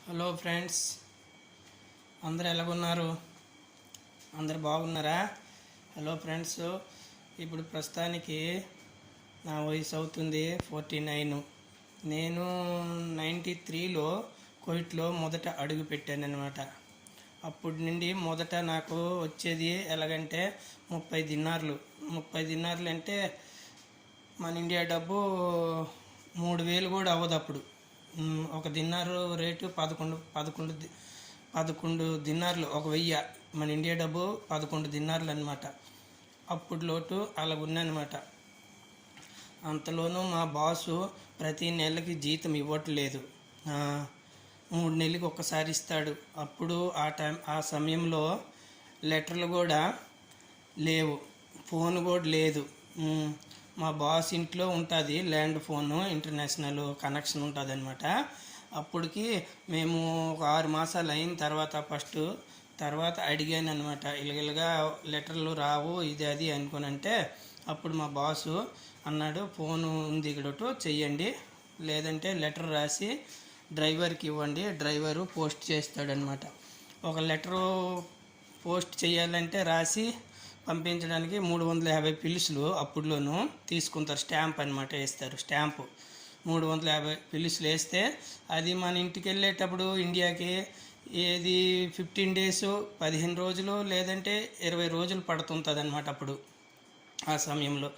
Hello friends, అందరు ఎలాగున్నారు? అందరు బాగున్నారా? హలో ఫ్రెండ్స్, ఇప్పుడు ప్రస్తుతానికి నా వయసు అవుతుంది 49. నేను 93లో కువైట్లో మొదట అడుగు పెట్టాను అనమాట. అప్పటి నుండి మొదట నాకు వచ్చేది ఎలాగంటే 30 దినార్లు. 30 దినార్లు అంటే మన ఇండియా డబ్బు 3,000 కూడా అవ్వదు అప్పుడు. ఒక దినారు రేటు 11 దినార్లు, 1,000. మన ఇండియా డబ్బు 11 దినార్లు అనమాట. అప్పుడు లోటు అలాగుందనమాట. అంతలోనూ మా బాసు ప్రతి నెలకి జీతం ఇవ్వట్లేదు. 3 నెలలకి ఒక్కసారి ఇస్తాడు. అప్పుడు ఆ సమయంలో లెటర్లు కూడా లేవు, ఫోన్ కూడా లేదు. మా బాస్ ఇంట్లో ఉంటుంది ల్యాండ్ ఫోను, ఇంటర్నేషనల్ కనెక్షన్ ఉంటుంది అనమాట. అప్పటికి మేము ఒక 6 మాసాలు అయిన తర్వాత అడిగాను అనమాట, ఇలాగా లెటర్లు రావు ఇది అది అనుకోనంటే, అప్పుడు మా బాసు అన్నాడు, ఫోను ఉంది ఇక్కడ చెయ్యండి, లేదంటే లెటర్ రాసి డ్రైవర్కి ఇవ్వండి, డ్రైవరు పోస్ట్ చేస్తాడనమాట. ఒక లెటరు పోస్ట్ చేయాలంటే రాసి పంపించడానికి 350 పిలుసులు అప్పుడులోనూ తీసుకుంటారు. స్టాంప్ అనమాట వేస్తారు, స్టాంపు 350 పిలుసులు వేస్తే అది మన ఇంటికి వెళ్ళేటప్పుడు ఇండియాకి ఏది 15 డేస్, 15 రోజులు, లేదంటే 20 రోజులు పడుతుంటుంది అనమాట. అప్పుడు ఆ సమయంలో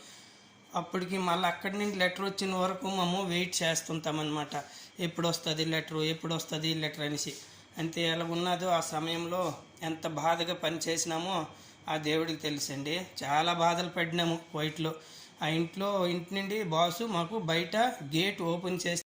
అప్పటికి మళ్ళీ అక్కడి నుంచి లెటర్ వచ్చిన వరకు మేము వెయిట్ చేస్తుంటామన్నమాట. ఎప్పుడు వస్తుంది లెటర్ అనేసి. అంతే ఎలాగున్నదో ఆ సమయంలో ఎంత బాధగా పని చేసినామో ఆ దేవుడికి తెలుసండి. చాలా బాధలు పడినాము కువైట్లో. ఇంటి నుండి బాసు మాకు బయట గేట్ ఓపెన్ చేసి